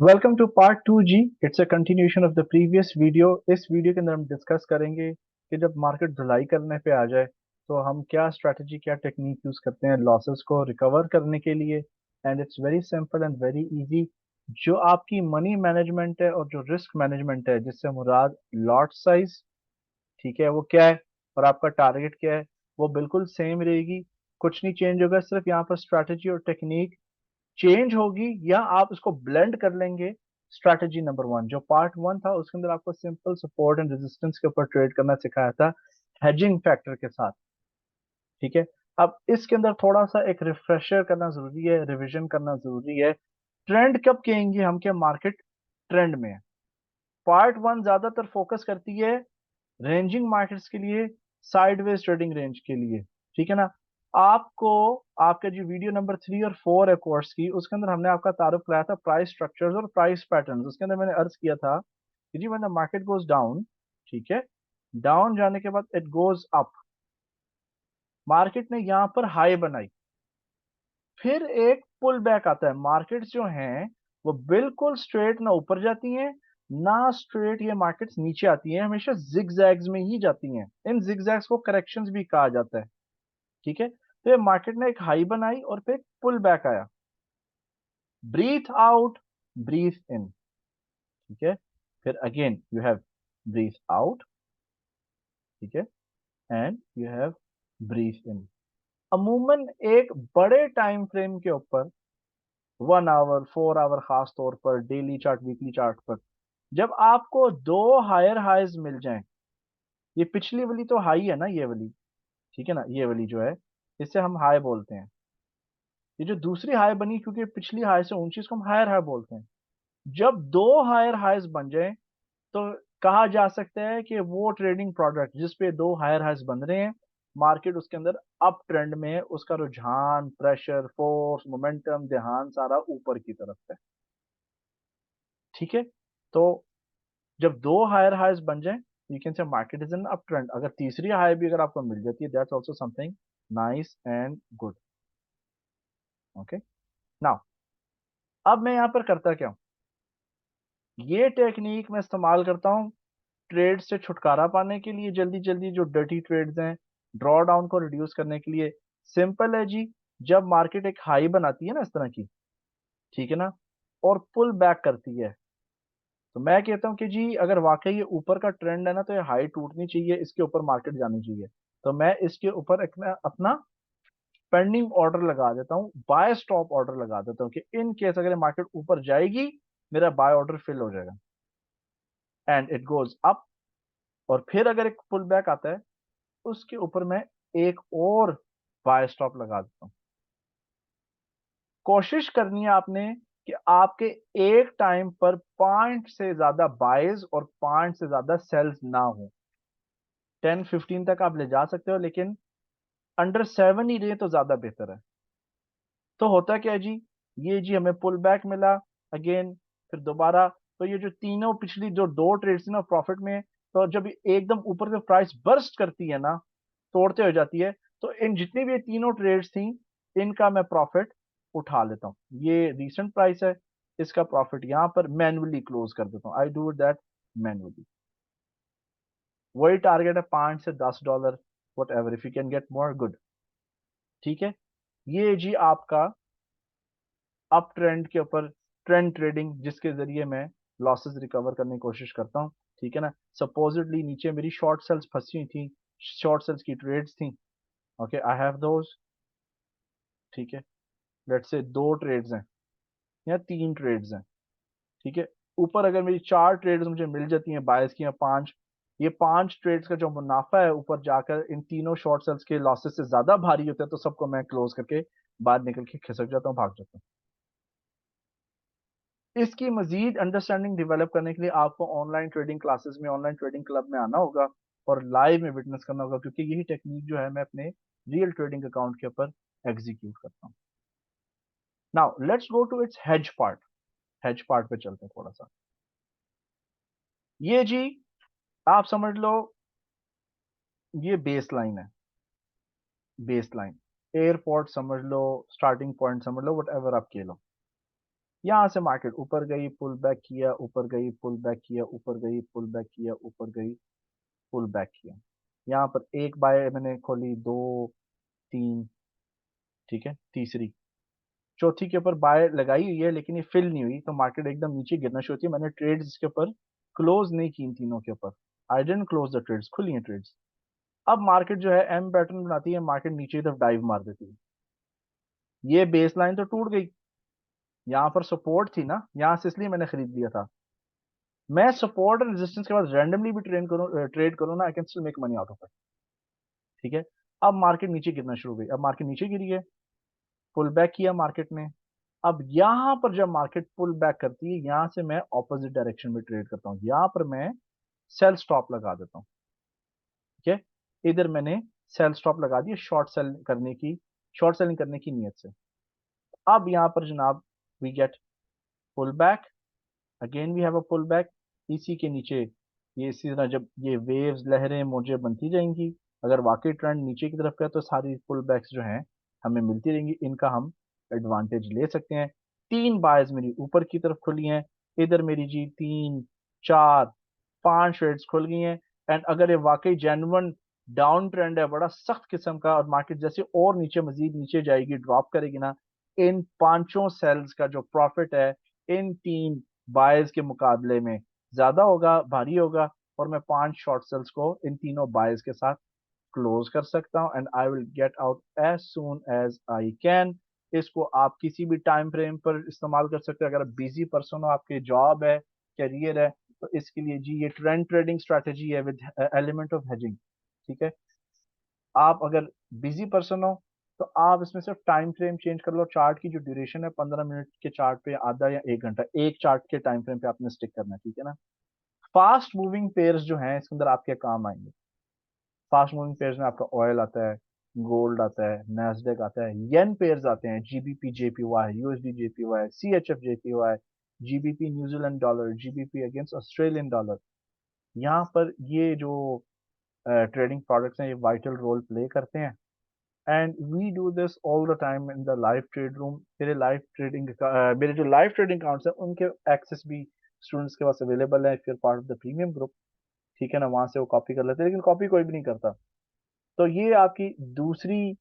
Welcome to part 2 जी। It's a continuation of the previous video. इस video के अंदर हम डिस्कस करेंगे कि जब मार्केट धुलाई करने पे आ जाए तो हम क्या स्ट्रैटेजी क्या टेक्निक यूज करते हैं लॉसेस को रिकवर करने के लिए। And it's very simple and very easy. जो आपकी मनी मैनेजमेंट है और जो रिस्क मैनेजमेंट है जिससे मुराद लॉट साइज, ठीक है, वो क्या है और आपका टारगेट क्या है, वो बिल्कुल सेम रहेगी। कुछ नहीं चेंज होगा, सिर्फ यहाँ पर स्ट्रैटेजी और टेक्निक चेंज होगी या आप इसको ब्लेंड कर लेंगे। स्ट्रैटेजी नंबर 1 जो पार्ट 1 था उसके अंदर आपको सिंपल सपोर्ट एंड रेजिस्टेंस के ऊपर ट्रेड करना सिखाया था हेजिंग फैक्टर के साथ, ठीक है। अब इसके अंदर थोड़ा सा एक रिफ्रेशर करना जरूरी है, रिवीजन करना जरूरी है। ट्रेंड कब कहेंगे हम कि मार्केट ट्रेंड में है। पार्ट 1 ज्यादातर फोकस करती है रेंजिंग मार्केट्स के लिए, साइडवेज ट्रेडिंग रेंज के लिए, ठीक है ना। आपको आपका जो वीडियो नंबर 3 और 4 है कोर्स की, उसके अंदर हमने आपका तारुफ कराया था प्राइस स्ट्रक्चर्स और प्राइस पैटर्न्स। उसके अंदर मैंने अर्ज किया था कि जी when the market goes down, ठीक है, डाउन जाने के बाद इट गोज अप। मार्केट ने यहां पर हाई बनाई, फिर एक पुल बैक आता है। मार्केट्स जो हैं वो बिल्कुल स्ट्रेट ना ऊपर जाती हैं ना स्ट्रेट ये मार्केट्स नीचे आती हैं, हमेशा जिगजैग्स में ही जाती हैं। इन जिगजैग्स को करेक्शंस भी कहा जाता है, ठीक है। तो ये मार्केट ने एक हाई बनाई और फिर पुल बैक आया, ब्रीथ आउट, ब्रीथ इन, ठीक है। फिर again you have breathe out, ठीक है, and you have breathe in. अमूमन एक बड़े टाइम फ्रेम के ऊपर 1 आवर 4 आवर, खास तौर पर डेली चार्ट वीकली चार्ट पर, जब आपको दो हायर हाइज मिल जाएं, ये पिछली वाली तो हाई है ना, ये वाली, ठीक है ना, ये वाली जो है इसे हम हाई बोलते हैं। ये जो दूसरी हाई बनी क्योंकि पिछली हाई से ऊंची, इसको हम हायर हाई बोलते हैं। जब दो हायर हाइज बन जाए तो कहा जा सकता है कि वो ट्रेडिंग प्रोडक्ट जिस पे दो हायर हाइज बन रहे हैं, मार्केट उसके अंदर अप ट्रेंड में है, उसका रुझान, प्रेशर, फोर्स, मोमेंटम, ध्यान सारा ऊपर की तरफ है, ठीक है। तो जब दो हायर हाइज बन जाए you can say market is in up trend. अगर तीसरी हाई भी अगर आपको मिल जाती है, that's also something nice and good. Okay, now अब मैं यहां पर करता क्या हूं, ये टेक्निक मैं इस्तेमाल करता हूं ट्रेड से छुटकारा पाने के लिए, जल्दी जल्दी जो डर्टी ट्रेड्स हैं, ड्रॉ डाउन को रिड्यूस करने के लिए। सिंपल है जी, जब मार्केट एक हाई बनाती है ना इस तरह की, ठीक है ना, और पुल बैक करती है, तो मैं कहता हूं कि जी अगर वाकई ये ऊपर का ट्रेंड है ना तो ये हाई टूटनी चाहिए, इसके ऊपर मार्केट जानी चाहिए। तो मैं इसके ऊपर अपना अपना पेंडिंग ऑर्डर लगा देता हूँ, बाय स्टॉप ऑर्डर लगा देता हूँ कि इन केस अगर मार्केट ऊपर जाएगी मेरा बाय ऑर्डर फिल हो जाएगा एंड इट गोज अप। और फिर अगर एक पुल बैक आता है उसके ऊपर मैं एक और बाय स्टॉप लगा देता हूं। कोशिश करनी है आपने कि आपके एक टाइम पर 5 से ज्यादा बाइज और 5 से ज्यादा सेल्स ना हो। 10-15 तक आप ले जा सकते हो, लेकिन अंडर 7 ही रहे तो ज्यादा बेहतर है। तो होता क्या है जी, ये जी हमें पुल बैक मिला अगेन, फिर दोबारा। तो ये जो तीनों पिछली जो दो ट्रेड्स थी ना प्रॉफिट में, तो जब ये एकदम ऊपर से प्राइस बर्स्ट करती है ना, तोड़ते हो जाती है, तो इन जितनी भी ये तीनों ट्रेड्स थी इनका मैं प्रॉफिट उठा लेता हूँ। ये रीसेंट प्राइस है, इसका प्रॉफिट यहाँ पर मैन्युअली क्लोज कर देता हूँ। I do that manually. वही टारगेट है $5 से $10, what ever, if you can get more good, ठीक है। ये जी आपका अप ट्रेंड के ऊपर ट्रेंड ट्रेडिंग, जिसके जरिए मैं लॉसेस रिकवर करने की कोशिश करता हूँ, ठीक है ना। सपोजिटली नीचे मेरी शॉर्ट सेल्स फंसी हुई थी, शॉर्ट सेल्स की ट्रेड्स थी, ओके, आई हैव दोज, ठीक है। लेट्स से दो ट्रेड्स हैं या तीन ट्रेड्स हैं, ठीक है। ऊपर अगर मेरी चार ट्रेड्स मुझे मिल जाती हैं बायस की, या पांच, ये पांच ट्रेड्स का जो मुनाफा है ऊपर जाकर इन तीनों शॉर्ट सेल्स के लॉसेस से ज्यादा भारी होता है, तो सबको मैं क्लोज करके बाहर निकल के खिसक जाता हूँ, भाग जाता हूँ। इसकी मजीद अंडरस्टैंडिंग डेवलप करने के लिए आपको ऑनलाइन ट्रेडिंग क्लासेस में, ऑनलाइन ट्रेडिंग क्लब में आना होगा और लाइव में विटनेस करना होगा, क्योंकि यही टेक्निक जो है मैं अपने रियल ट्रेडिंग अकाउंट के ऊपर एग्जीक्यूट करता हूँ। Now let's go to its hedge part. Hedge part पे चलते हैं थोड़ा सा। ये जी आप समझ लो, ये बेस लाइन है, बेस लाइन, एयरपोर्ट समझ लो, स्टार्टिंग पॉइंट समझ लो, वट एवर आप कह लो। यहाँ से मार्केट ऊपर गई, पुल बैक किया, ऊपर गई, पुल बैक किया, ऊपर गई, पुल बैक किया, ऊपर गई, पुल बैक किया। यहाँ पर एक बाय मैंने खोली, दो, तीन, ठीक है, तीसरी, चौथी के ऊपर बाय लगाई हुई है, लेकिन ये फिल नहीं हुई, तो मार्केट एकदम नीचे गिरना शुरू होती है। मैंने ट्रेड्स इसके ऊपर क्लोज नहीं की इन तीनों के ऊपर। आई डेंट क्लोज द ट्रेड्स, खुली हैं ट्रेड्स। अब मार्केट जो है एम पैटर्न बनाती है, मार्केट नीचे की तरफ डाइव मार देती है। ये बेस लाइन तो टूट गई, यहाँ पर सपोर्ट थी ना, यहाँ से इसलिए मैंने खरीद लिया था। मैं सपोर्ट और रेजिस्टेंस के बाद रैंडमली भी ट्रेड करूँ ना, I can still make money out of it. ठीक है। अब मार्केट नीचे गिरना शुरू हो गई, अब मार्केट नीचे गिरी है, पुल बैक किया मार्केट ने। अब यहाँ पर जब मार्केट पुल बैक करती है, यहाँ से मैं ऑपोजिट डायरेक्शन में ट्रेड करता हूँ, यहाँ पर मैं सेल स्टॉप लगा देता हूँ। ठीक है, इधर मैंने सेल स्टॉप लगा दिया शॉर्ट सेलिंग करने की नीयत से। अब यहाँ पर जनाब we get pull back, again we have a pull back. इसी के नीचे ये इसी तरह जब ये वेव्स लहरें मौजें बनती जाएंगी, अगर वाकई ट्रेंड नीचे की तरफ का है तो सारी पुल बैक्स जो हैं हमें मिलती रहेंगी, इनका हम एडवांटेज ले सकते हैं। तीन बायर्स मेरी ऊपर की तरफ खुली हैं, इधर मेरी जी तीन, चार, पांच ट्रेड्स खुल गई हैं। एंड अगर ये वाकई जेन्युइन डाउन ट्रेंड है बड़ा सख्त किस्म का, और मार्केट जैसे और नीचे मजीद नीचे जाएगी, ड्रॉप करेगी ना, इन पांचों सेल्स का जो प्रॉफिट है इन तीन बायर्स के मुकाबले में ज्यादा होगा, भारी होगा, और मैं पांच शॉर्ट सेल्स को इन तीनों बायर्स के साथ क्लोज कर सकता हूं, and I will get out as soon as I can. इसको आप किसी भी टाइम फ्रेम पर इस्तेमाल कर सकते हैं। अगर आप बिजी पर्सन हो, आपके जॉब है, करियर है, तो इसके लिए जी ये ट्रेंड ट्रेडिंग स्ट्रेटेजी है विद एलिमेंट ऑफ हेजिंग। ठीक है। आप अगर बिजी पर्सन हो तो आप इसमें सिर्फ टाइम फ्रेम चेंज कर लो, चार्ट की जो ड्यूरेशन है 15 मिनट के चार्ट पे आधा या एक घंटा, एक चार्ट के टाइम फ्रेम पे आपने स्टिक करना है। ठीक है ना। फास्ट मूविंग पेयर्स जो हैं इसके अंदर आपके काम आएंगे। फास्ट मूविंग पेयर्स में आपका ऑयल आता है, गोल्ड आता है, नैस्डैक आता है, येन पेयर्स आते हैं, GBP JPY, USD JPY, CHF JPY, GBP New Zealand dollar, GBP against Australian dollar. यहाँ पर ये जो ट्रेडिंग प्रोडक्ट्स हैं ये वाइटल रोल प्ले करते हैं, and we do this all the time in the live trade room. मेरे जो लाइव ट्रेडिंग अकाउंट्स हैं उनके एक्सेस भी स्टूडेंट्स के पास अवेलेबल है, फिर part of the premium group. ठीक है ना, वहां से वो कॉपी कर लेते हैं, लेकिन कॉपी कोई भी नहीं करता। तो ये आपकी दूसरी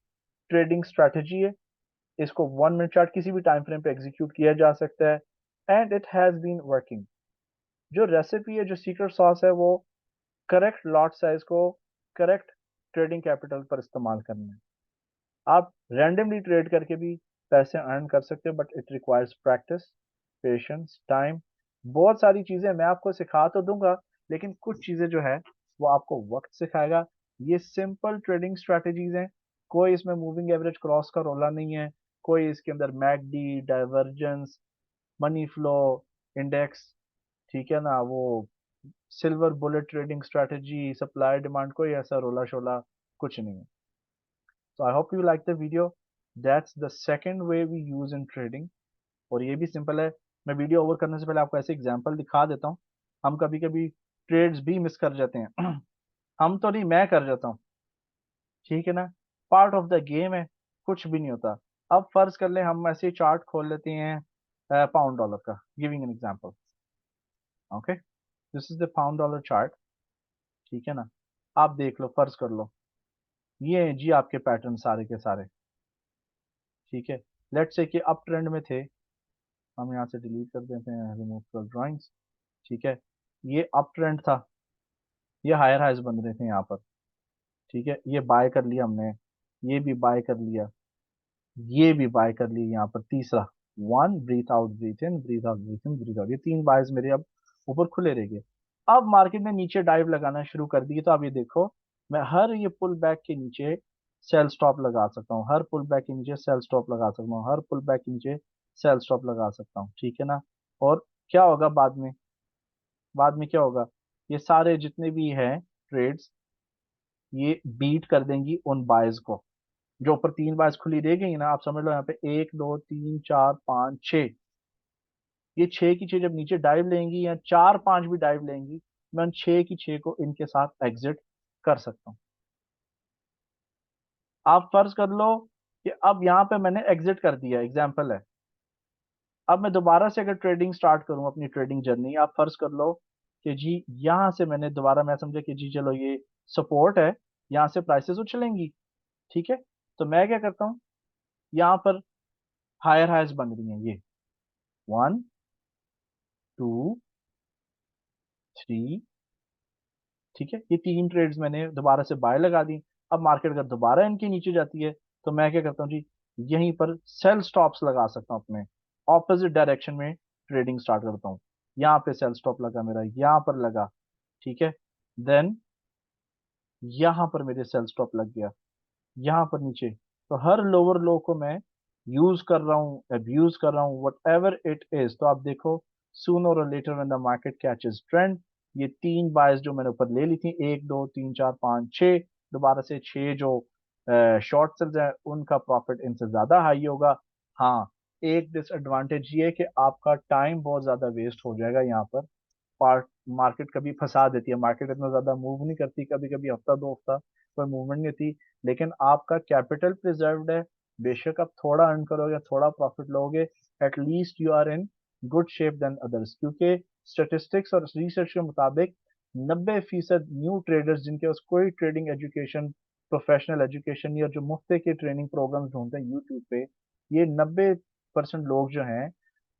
ट्रेडिंग स्ट्रैटेजी है। इसको 1 मिनट चार्ट किसी भी टाइम फ्रेम पे एग्जीक्यूट किया जा सकता है, and it has been working. जो रेसिपी है, जो सीक्रेट सॉस है, वो करेक्ट लॉट साइज को करेक्ट ट्रेडिंग कैपिटल पर इस्तेमाल करना है। आप रैंडमली ट्रेड करके भी पैसे अर्न कर सकते हो, but it requires practice, patience, time, बहुत सारी चीजें मैं आपको सिखा तो दूंगा, लेकिन कुछ चीजें जो है वो आपको वक्त सिखाएगा। ये सिंपल ट्रेडिंग स्ट्रैटेजीज हैं, कोई इसमें मूविंग एवरेज क्रॉस का रोला नहीं है, कोई इसके अंदर McD, divergence, money flow, index, ठीक है ना, वो silver bullet trading strategy, supply demand, कोई ऐसा रोला शोला कुछ नहीं है। So I hope you like the video. That's the second way we use in trading. और ये भी सिंपल है। मैं वीडियो ओवर करने से पहले आपको ऐसे एग्जांपल दिखा देता हूँ। हम कभी कभी ट्रेड्स भी मिस कर जाते हैं हम तो नहीं, मैं कर जाता हूँ। ठीक है ना, पार्ट ऑफ द गेम है, कुछ भी नहीं होता। अब फर्ज कर ले हम ऐसे चार्ट खोल लेते हैं पाउंड डॉलर का, giving an example. Okay, this is the pound dollar chart. ठीक है ना, आप देख लो, फर्ज कर लो ये हैं जी आपके पैटर्न सारे के सारे। ठीक है, लेट्स से कि अप ट्रेंड में थे, हम यहाँ से डिलीट कर देते हैं रिमूव ड्राइंग्स। ठीक है, ये अप ट्रेंड था, ये हायर हाइज बन रहे थे यहाँ पर। ठीक है, ये बाय कर लिया हमने, ये भी बाय कर लिया, ये भी बाय कर लिया, यहाँ पर तीसरा, वन ब्रीथ आउट ब्रीथ इन, ब्रीथ आउट ब्रीथ इन, ब्रीथ आउट, ये तीन बायस मेरे अब ऊपर खुले रह गए। अब मार्केट ने नीचे डाइव लगाना शुरू कर दी, तो अब ये देखो, मैं हर ये पुल बैक के नीचे सेल स्टॉप लगा सकता हूँ, हर पुल बैक के नीचे सेल स्टॉप लगा सकता हूँ, हर पुल बैक के नीचे सेल स्टॉप लगा सकता हूँ। ठीक है ना। और क्या होगा बाद में, बाद में क्या होगा, ये सारे जितने भी हैं ट्रेड्स, ये बीट कर देंगी उन बायर्स को। जो ऊपर तीन बायर्स खुली रह गई ना, आप समझ लो यहाँ पे एक, दो, तीन, चार, पाँच, छः, ये छह की छह जब नीचे डाइव लेंगी, या चार पांच भी डाइव लेंगी, मैं उन छह की छह को इनके साथ एग्जिट कर सकता हूँ। आप फर्ज कर लो कि अब यहाँ पे मैंने एग्जिट कर दिया, एग्जाम्पल है। अब मैं दोबारा से अगर ट्रेडिंग स्टार्ट करूं अपनी ट्रेडिंग जर्नी, आप फर्ज कर लो कि जी यहाँ से मैंने दोबारा, मैं समझा कि जी चलो ये सपोर्ट है, यहाँ से प्राइसेस उछलेंगी, ठीक है। तो मैं क्या करता हूँ, यहाँ पर हायर हाइज बन रही हैं ये, 1 2 3, ठीक है, ये 3 ट्रेड्स मैंने दोबारा से बाय लगा दी। अब मार्केट अगर दोबारा इनके नीचे जाती है तो मैं क्या करता हूँ जी, यहीं पर सेल स्टॉप्स लगा सकता हूँ अपने, ऑपोजिट डायरेक्शन में ट्रेडिंग स्टार्ट करता हूँ। यहाँ पे सेल स्टॉप लगा मेरा, यहाँ पर लगा, ठीक है। देन यहाँ पर मेरे सेल स्टॉप लग गया, यहाँ पर नीचे। तो हर लोअर लो को मैं यूज कर रहा हूँ, अब्यूज कर रहा हूँ, वट एवर इट इज। तो आप देखो, सूनर और letter when the market catches trend, ये 3 बाइज जो मैंने ऊपर ले ली थी, 1 2 3 4 5 6, दोबारा से 6 जो शॉर्ट सेल्स है उनका प्रॉफिट इनसे ज्यादा हाई होगा। हाँ, एक डिसएडवांटेज ये है कि आपका टाइम बहुत ज्यादा वेस्ट हो जाएगा यहाँ पर। पार्ट मार्केट कभी फंसा देती है, मार्केट इतना ज्यादा मूव नहीं करती, कभी कभी हफ्ता 2 हफ्ता कोई मूवमेंट नहीं होती, लेकिन आपका कैपिटल प्रिजर्व्ड है। बेशक आप थोड़ा अर्न करोगे, थोड़ा प्रॉफिट लोगे, at least you are in good shape than others, क्योंकि स्टेटिस्टिक्स और रिसर्च के मुताबिक 90% न्यू ट्रेडर्स जिनके पास कोई ट्रेडिंग एजुकेशन, प्रोफेशनल एजुकेशन या जो मुफ्त के ट्रेनिंग प्रोग्राम्स ढूंढते हैं यूट्यूब पे, ये 90% लोग जो हैं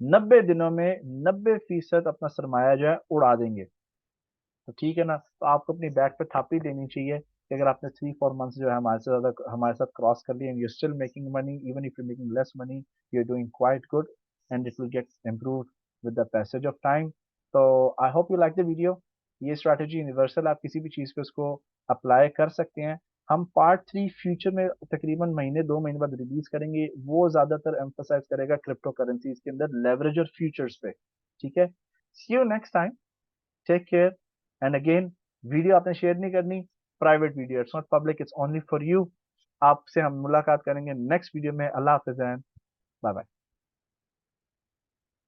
90 दिनों में 90% अपना सरमाया जो है उड़ा देंगे। तो ठीक है ना, तो आपको अपनी बैक पे थापी देनी चाहिए कि अगर आपने 3 4 मंथ्स जो है हमारे से ज्यादा हमारे साथ क्रॉस कर लिए, and you still making money, even if you making less money, you are doing quite good, and it will get improve with the passage of time. तो I hope you like the video. ये strategy universal, आप किसी भी चीज पे उसको apply कर सकते हैं। हम पार्ट 3 फ्यूचर में तकरीबन महीने 2 महीने बाद रिलीज करेंगे, वो ज्यादातर एम्फोसाइज करेगा क्रिप्टो करेंसीज के अंदर लेवरेज और फ्यूचर्स पे, ठीक है। See you next time, take care, and again, video आपने शेयर नहीं करनी, private video, it's not public, it's only for you. आपसे हम मुलाकात करेंगे नेक्स्ट वीडियो में। अल्लाह हाफिज एंड बाय बाय।